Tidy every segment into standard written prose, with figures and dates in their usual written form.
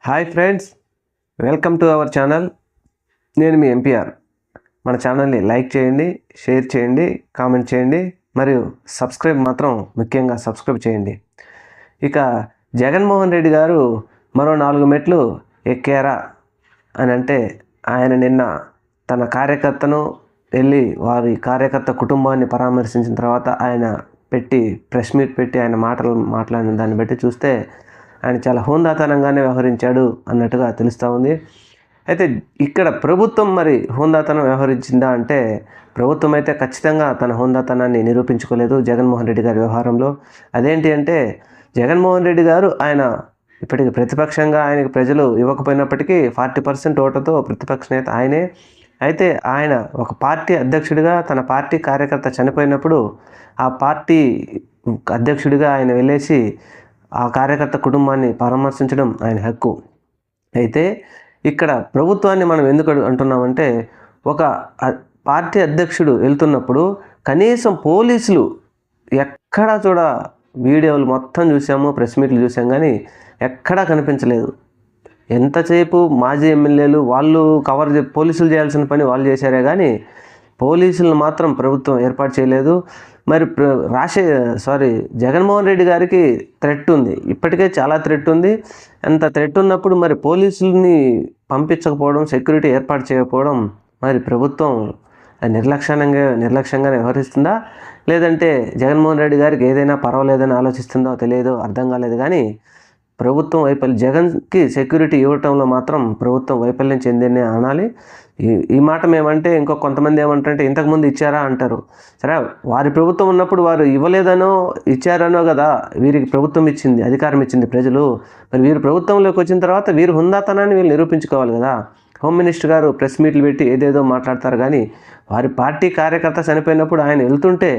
Hi friends, welcome to our channel. నేను మీ MPR. మన ఛానల్ని లైక్ చేయండి, షేర్ చేయండి, కామెంట్ చేయండి, మరియు సబ్స్క్రైబ్ మాత్రం ముఖ్యంగా సబ్స్క్రైబ్ చేయండి. ఇక జగన్మోహన్ రెడ్డి గారు మరో 4 మెట్లు ఎక్కారా అని అంటే, ఆయన నిన్న తన కార్యకర్తను వెళ్ళి వారి కార్యకర్త కుటుంబాన్ని పరామర్శించిన తర్వాత ఆయన ప్రెస్ మీట్ పెట్టి ఆయన మాట్లాడిన దాన్ని బట్టి చూస్తే ఆయన చాలా హోందాతనంగానే వ్యవహరించాడు అన్నట్టుగా తెలుస్తూ ఉంది. అయితే ఇక్కడ ప్రభుత్వం మరి హోందాతనం వ్యవహరించిందా అంటే, ప్రభుత్వం అయితే ఖచ్చితంగా తన హోందాతనాన్ని నిరూపించుకోలేదు జగన్మోహన్ రెడ్డి గారి వ్యవహారంలో. అదేంటి అంటే, జగన్మోహన్ రెడ్డి గారు ఆయన ఇప్పటికి ప్రతిపక్షంగా ఆయనకు ప్రజలు ఇవ్వకపోయినప్పటికీ 40% ఓటుతో ప్రతిపక్ష నేత ఆయనే. అయితే ఆయన ఒక పార్టీ అధ్యక్షుడిగా తన పార్టీ కార్యకర్త చనిపోయినప్పుడు ఆ పార్టీ అధ్యక్షుడిగా ఆయన వెళ్ళేసి ఆ కార్యకర్త కుటుంబాన్ని పరామర్శించడం ఆయన హక్కు. అయితే ఇక్కడ ప్రభుత్వాన్ని మనం ఎందుకు అంటున్నామంటే, ఒక పార్టీ అధ్యక్షుడు వెళ్తున్నప్పుడు కనీసం పోలీసులు ఎక్కడా వీడియోలు మొత్తం చూసాము, ప్రెస్ మీట్లు చూసాం, కానీ ఎక్కడా కనిపించలేదు. ఎంతసేపు మాజీ ఎమ్మెల్యేలు వాళ్ళు పోలీసులు చేయాల్సిన పని వాళ్ళు చేశారే కానీ పోలీసులను మాత్రం ప్రభుత్వం ఏర్పాటు చేయలేదు. మరి జగన్మోహన్ రెడ్డి గారికి థ్రెట్ ఉంది, ఇప్పటికే చాలా థ్రెట్ ఉంది. అంత థ్రెట్ ఉన్నప్పుడు మరి పోలీసుల్ని పంపించకపోవడం, సెక్యూరిటీ ఏర్పాటు చేయకపోవడం, మరి ప్రభుత్వం నిర్లక్ష్యంగా వ్యవహరిస్తుందా, లేదంటే జగన్మోహన్ రెడ్డి గారికి ఏదైనా పర్వాలేదని ఆలోచిస్తుందో తెలియదో అర్థం కాలేదు. కానీ ప్రభుత్వం జగన్కి సెక్యూరిటీ ఇవ్వటంలో మాత్రం ప్రభుత్వం వైఫల్యం చెందిందే అనాలి. ఈ మాట మేమంటే కొంతమంది ఏమంటారంటే, ఇంతకుముందు ఇచ్చారా అంటారు. సరే, వారి ప్రభుత్వం ఉన్నప్పుడు వారు ఇవ్వలేదనో ఇచ్చారనో కదా వీరికి ప్రభుత్వం ఇచ్చింది, అధికారం ఇచ్చింది ప్రజలు. మరి వీరు ప్రభుత్వంలోకి వచ్చిన తర్వాత వీరు హుందాతనాన్ని వీళ్ళు నిరూపించుకోవాలి కదా. హోమ్ మినిస్టర్ గారు ప్రెస్ మీట్లు పెట్టి ఏదేదో మాట్లాడతారు, కానీ వారి పార్టీ కార్యకర్త చనిపోయినప్పుడు ఆయన వెళ్తుంటే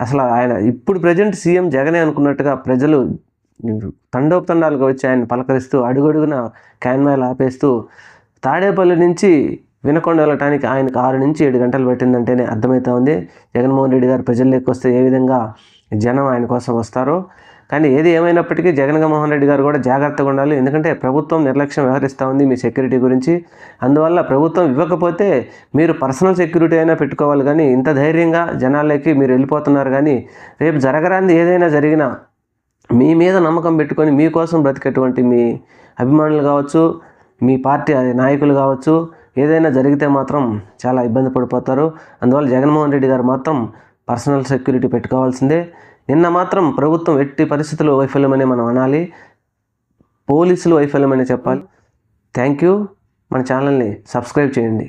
అసలు ఆయన ఇప్పుడు ప్రజెంట్ సీఎం జగనే అనుకున్నట్టుగా ప్రజలు తండోపతండాలుగా వచ్చి ఆయన పలకరిస్తూ అడుగడుగున క్యాన్వాయిలు ఆపేస్తూ తాడేపల్లి నుంచి వినకొండ వెళ్ళటానికి ఆయనకు 6 నుంచి 7 గంటలు పట్టిందంటేనే అర్థమవుతా ఉంది జగన్మోహన్ రెడ్డి గారు ప్రజల్లోకి వస్తే ఏ విధంగా జనం ఆయన కోసం వస్తారో. కానీ ఏది ఏమైనప్పటికీ జగన్మోహన్ రెడ్డి గారు కూడా జాగ్రత్తగా ఉండాలి. ఎందుకంటే ప్రభుత్వం నిర్లక్ష్యం వ్యవహరిస్తూ ఉంది మీ సెక్యూరిటీ గురించి. అందువల్ల ప్రభుత్వం ఇవ్వకపోతే మీరు పర్సనల్ సెక్యూరిటీ అయినా పెట్టుకోవాలి, కానీ ఇంత ధైర్యంగా జనాల్లోకి మీరు వెళ్ళిపోతున్నారు. కానీ రేపు జరగరాంది ఏదైనా జరిగినా మీ మీద నమ్మకం పెట్టుకొని మీకోసం బ్రతికేటువంటి మీ అభిమానులు కావచ్చు, మీ పార్టీ నాయకులు కావచ్చు, ఏదైనా జరిగితే మాత్రం చాలా ఇబ్బంది పడిపోతారు. అందువల్ల జగన్మోహన్ రెడ్డి గారు మాత్రం పర్సనల్ సెక్యూరిటీ పెట్టుకోవాల్సిందే. నిన్న మాత్రం ప్రభుత్వం ఎట్టి పరిస్థితుల్లో వైఫల్యమని మనం అనాలి, పోలీసులు వైఫల్యమని చెప్పాలి. Thank you. మన ఛానల్ని సబ్స్క్రైబ్ చేయండి.